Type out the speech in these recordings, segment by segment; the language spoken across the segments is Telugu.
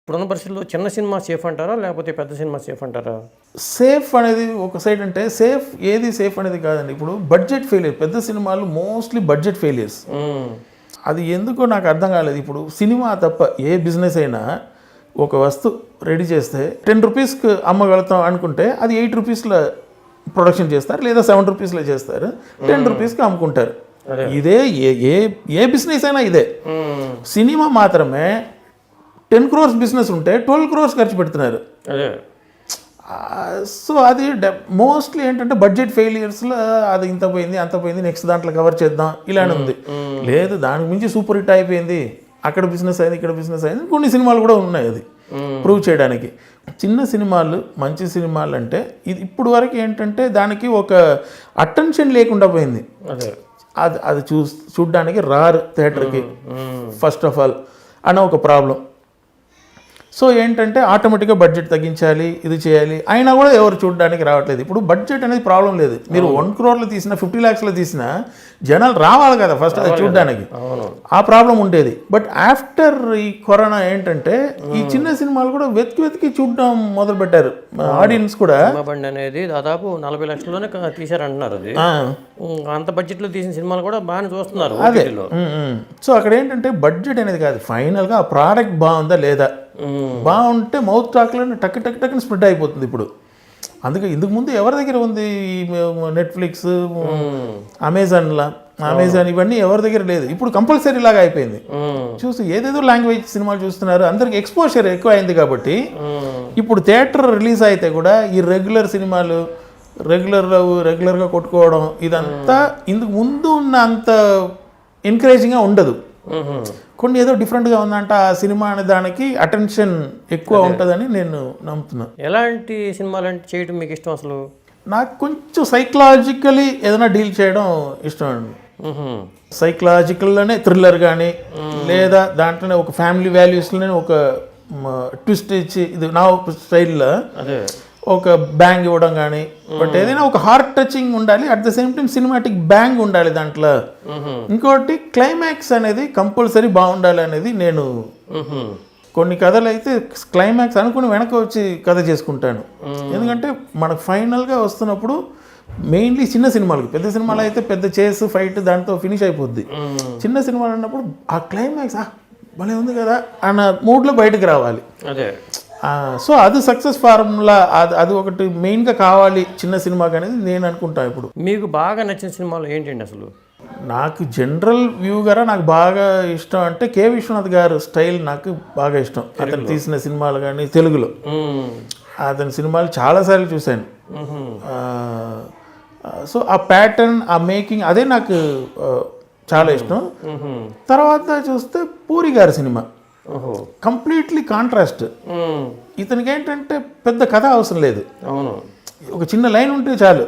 ఇప్పుడున్న పరిస్థితుల్లో చిన్న సినిమా సేఫ్ అంటారా? లేకపోతే పెద్ద సినిమా సేఫ్ అంటారా? సేఫ్ అనేది ఒక సైడ్ అంటే ఏది సేఫ్ అనేది కాదండి. ఇప్పుడు బడ్జెట్ ఫెయిలియర్, పెద్ద సినిమాలు మోస్ట్లీ బడ్జెట్ ఫెయిలియర్స్. అది ఎందుకో నాకు అర్థం కాలేదు. ఇప్పుడు సినిమా తప్ప ఏ బిజినెస్ అయినా ఒక వస్తువు రెడీ చేస్తే 10 రూపీస్కి అమ్మగలుగుతాం అనుకుంటే అది 8 రూపీస్లో ప్రొడక్షన్ చేస్తారు, లేదా 7 రూపీస్లో చేస్తారు, 10 రూపీస్కి అమ్ముకుంటారు. ఇదే ఏ బిజినెస్ అయినా ఇదే. సినిమా మాత్రమే 10 crores బిజినెస్ ఉంటే 12 crores ఖర్చు పెడుతున్నారు. సో అది మోస్ట్లీ ఏంటంటే బడ్జెట్ ఫెయిలియర్స్లో అది ఇంత పోయింది అంత పోయింది, నెక్స్ట్ దాంట్లో కవర్ చేద్దాం ఇలానే ఉంది. లేదు దానికి మించి సూపర్ హిట్ అయిపోయింది, అక్కడ బిజినెస్ అయింది ఇక్కడ బిజినెస్ అయింది. కొన్ని సినిమాలు కూడా ఉన్నాయి అది ప్రూవ్ చేయడానికి. చిన్న సినిమాలు మంచి సినిమాలు అంటే ఇది ఇప్పుడు వరకు ఏంటంటే దానికి ఒక అటెన్షన్ లేకుండా పోయింది. అది చూడడానికి రారు థియేటర్కి ఫస్ట్ ఆఫ్ ఆల్ అన్న ఒక ప్రాబ్లం. సో ఏంటంటే ఆటోమేటిక్గా బడ్జెట్ తగ్గించాలి, ఇది చేయాలి, అయినా కూడా ఎవరు చూడడానికి రావట్లేదు. ఇప్పుడు బడ్జెట్ అనేది ప్రాబ్లం లేదు. మీరు 1 crore తీసినా 50 lakhs తీసినా జనాలు రావాలి కదా ఫస్ట్ అది చూడడానికి, ఆ ప్రాబ్లం ఉండేది. బట్ ఆఫ్టర్ ఈ కరోనా ఏంటంటే ఈ చిన్న సినిమాలు కూడా వెతికి చూడడం మొదలు పెట్టారు. ఆడియన్స్ కూడా అనేది దాదాపు 40 లక్షల్లోనే తీశారంటున్నారు. అది అంత బడ్జెట్లో తీసిన సినిమాలు కూడా బాగానే చూస్తున్నారు. అదే. సో అక్కడ ఏంటంటే బడ్జెట్ అనేది కాదు, ఫైనల్గా ఆ ప్రోడక్ట్ బాగుందా లేదా, బాగుంటే మౌత్ టాక్లో టక్ స్ప్రెడ్ అయిపోతుంది. ఇప్పుడు అందుకే ఇందుకు ముందు ఎవరి దగ్గర ఉంది నెట్ఫ్లిక్స్, అమెజాన్ ఇవన్నీ ఎవరి దగ్గర లేదు. ఇప్పుడు కంపల్సరీ లాగా అయిపోయింది. చూసి ఏదేదో లాంగ్వేజ్ సినిమాలు చూస్తున్నారు, అందరికి ఎక్స్పోజర్ ఎక్కువ అయింది. కాబట్టి ఇప్పుడు థియేటర్ రిలీజ్ అయితే కూడా ఈ రెగ్యులర్ సినిమాలు రెగ్యులర్గా కొట్టుకోవడం ఇదంతా ఇందుకు ముందు ఉన్న అంత ఎంకరేజింగ్గా ఉండదు. కొన్ని ఏదో డిఫరెంట్గా ఉందంట ఆ సినిమా అనే దానికి అటెన్షన్ ఎక్కువ ఉంటుందని నేను నమ్ముతున్నాను. ఎలాంటి సినిమాలు అంటే చేయడం మీకు ఇష్టం? అసలు నాకు కొంచెం సైకలాజికలీ ఏదైనా డీల్ చేయడం ఇష్టం అండి. సైకలాజికల్లోనే థ్రిల్లర్ కానీ, లేదా దాంట్లోనే ఒక ఫ్యామిలీ వాల్యూస్లోనే ఒక ట్విస్ట్ ఇచ్చి ఇది నా స్టైల్లో ఒక బ్యాంగ్ ఇవ్వడం కానీ, బట్ ఏదైనా ఒక హార్ట్ టచింగ్ ఉండాలి, at the same time cinematic bang ఉండాలి దాంట్లో. ఇంకోటి క్లైమాక్స్ అనేది కంపల్సరీ బాగుండాలి అనేది. నేను కొన్ని కథలు అయితే క్లైమాక్స్ అనుకుని వెనక వచ్చి కథ చేసుకుంటాను. ఎందుకంటే మనకు ఫైనల్గా వస్తున్నప్పుడు మెయిన్లీ చిన్న సినిమాలకి, పెద్ద సినిమాలు అయితే పెద్ద చేస్ ఫైట్ దాంతో ఫినిష్ అయిపోద్ది. చిన్న సినిమాలు అన్నప్పుడు ఆ క్లైమాక్స్ భలే ఉంది కదా అన్న మూడ్లో బయటకు రావాలి. సో అది సక్సెస్ ఫార్ములా, అది ఒకటి మెయిన్గా కావాలి చిన్న సినిమాకి అనేది నేను అనుకుంటాను. ఇప్పుడు మీకు బాగా నచ్చిన సినిమాలు ఏంటండి? అసలు నాకు జనరల్ వ్యూగా నాకు బాగా ఇష్టం అంటే కె విశ్వనాథ్ గారు స్టైల్ నాకు బాగా ఇష్టం. అతను తీసిన సినిమాలు కానీ తెలుగులో అతని సినిమాలు చాలాసార్లు చూశాను. సో ఆ ప్యాటర్న్, ఆ మేకింగ్ అదే నాకు చాలా ఇష్టం. తర్వాత చూస్తే పూరి గారి సినిమా కంప్లీట్లీ కాంట్రాస్ట్. ఇతనికి ఏంటంటే పెద్ద కథ అవసరం లేదు, ఒక చిన్న లైన్ ఉంటే చాలు.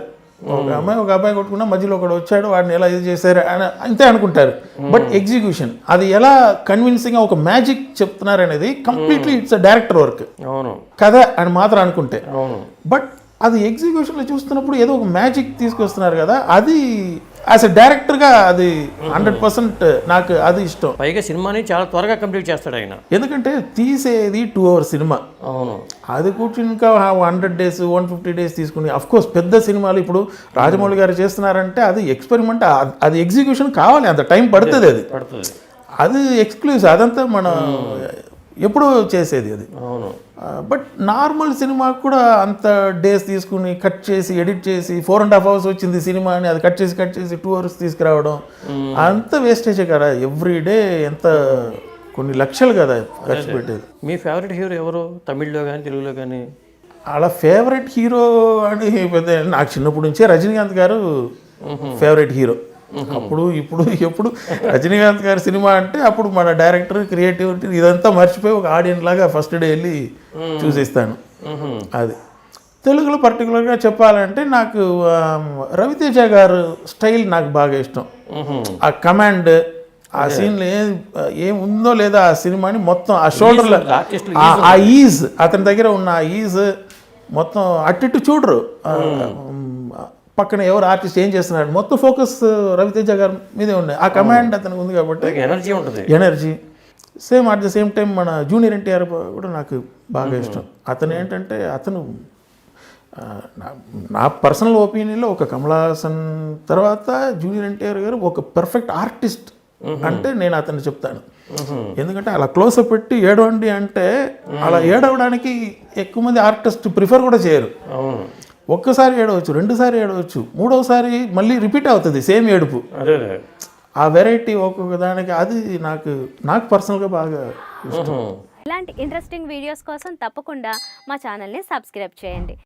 ఒక అబ్బాయి కొట్టుకున్నా మధ్యలో ఒకడు వచ్చాడు, వాడిని ఎలా ఇది చేశారు అని అంతే అనుకుంటారు. బట్ ఎగ్జిక్యూషన్ అది ఎలా కన్విన్సింగ్గా ఒక మ్యాజిక్ చెప్తున్నారు అనేది completely it's a director work. కథ అని మాత్రం అనుకుంటే, బట్ అది ఎగ్జిక్యూషన్లో చూస్తున్నప్పుడు ఏదో ఒక మ్యాజిక్ తీసుకొస్తున్నారు కదా, అది యాజ్ ఎ డైరెక్టర్గా అది 100% నాకు అది ఇష్టం. పైగా సినిమాని చాలా త్వరగా కంప్లీట్ చేస్తాడు ఆయన. ఎందుకంటే తీసేది 2 hours సినిమా, అది కూర్చుని ఇంకా 100 days 150 days తీసుకుని. అఫ్కోర్స్ పెద్ద సినిమాలు ఇప్పుడు రాజమౌళి గారు చేస్తున్నారంటే అది ఎక్స్పెరిమెంట్, అది ఎగ్జిక్యూషన్ కావాలి, అంత టైం పడుతుంది. అది ఎక్స్క్లూజివ్, అదంతా మనం ఎప్పుడు చేసేది అది. బట్ నార్మల్ సినిమా కూడా అంత డేస్ తీసుకుని కట్ చేసి ఎడిట్ చేసి 4.5 hours వచ్చింది సినిమా అని అది కట్ చేసి 2 hours తీసుకురావడం అంత వేస్టేజే కదా. ఎవ్రీడే ఎంత కొన్ని లక్షలు కదా ఖర్చు పెట్టేది. మీ ఫేవరెట్ హీరో ఎవరు? తమిళ్లో కానీ తెలుగులో కానీ? అలా ఫేవరెట్ హీరో అని పెద్ద నాకు చిన్నప్పటి నుంచే రజనీకాంత్ గారు ఫేవరెట్ హీరో. అప్పుడు ఇప్పుడు ఎప్పుడు రజనీకాంత్ గారి సినిమా అంటే అప్పుడు మన డైరెక్టర్ క్రియేటివిటీ ఇదంతా మర్చిపోయి ఒక ఆడియన్స్ లాగా ఫస్ట్ డే వెళ్ళి చూసిస్తాను. అది తెలుగులో పర్టికులర్గా చెప్పాలంటే నాకు రవితేజ గారు స్టైల్ నాకు బాగా ఇష్టం. ఆ కమాండ్, ఆ సీన్లో ఏముందో లేదా ఆ సినిమాని మొత్తం ఆ షోల్డర్లో ఆ ఈజ్, అతని దగ్గర ఉన్న ఆ ఈజ్ మొత్తం అట్టిట్టు చూడరు. పక్కన ఎవరు ఆర్టిస్ట్ ఏం చేస్తున్నాడు మొత్తం ఫోకస్ రవితేజ గారి మీదే ఉన్నాయి. ఆ కమాండ్ అతనికి ఉంది కాబట్టి ఎనర్జీ ఉంటుంది. Energy same at the same time మన జూనియర్ ఎన్టీఆర్ కూడా నాకు బాగా ఇష్టం. అతను ఏంటంటే అతను నా పర్సనల్ ఒపీనియన్లో ఒక కమల్ హాసన్ తర్వాత జూనియర్ ఎన్టీఆర్ గారు ఒక పర్ఫెక్ట్ ఆర్టిస్ట్ అంటే నేను అతన్ని చెప్తాను. ఎందుకంటే అలా క్లోజ్అప్ పెట్టి ఏడవండి అంటే అలా ఏడవడానికి ఎక్కువ మంది ఆర్టిస్ట్ ప్రిఫర్ కూడా చేయరు. ఒక్కసారి ఏడవచ్చు, రెండుసారి ఏడవచ్చు, మూడోసారి మళ్ళీ రిపీట్ అవుతుంది సేమ్ ఏడుపు. ఆ వెరైటీ ఒక్కొక్క దానికి అది నాకు పర్సనల్గా బాగా ఇష్టం. ఇలాంటి ఇంట్రెస్టింగ్ వీడియోస్ కోసం తప్పకుండా మా ఛానల్ని సబ్స్క్రైబ్ చేయండి.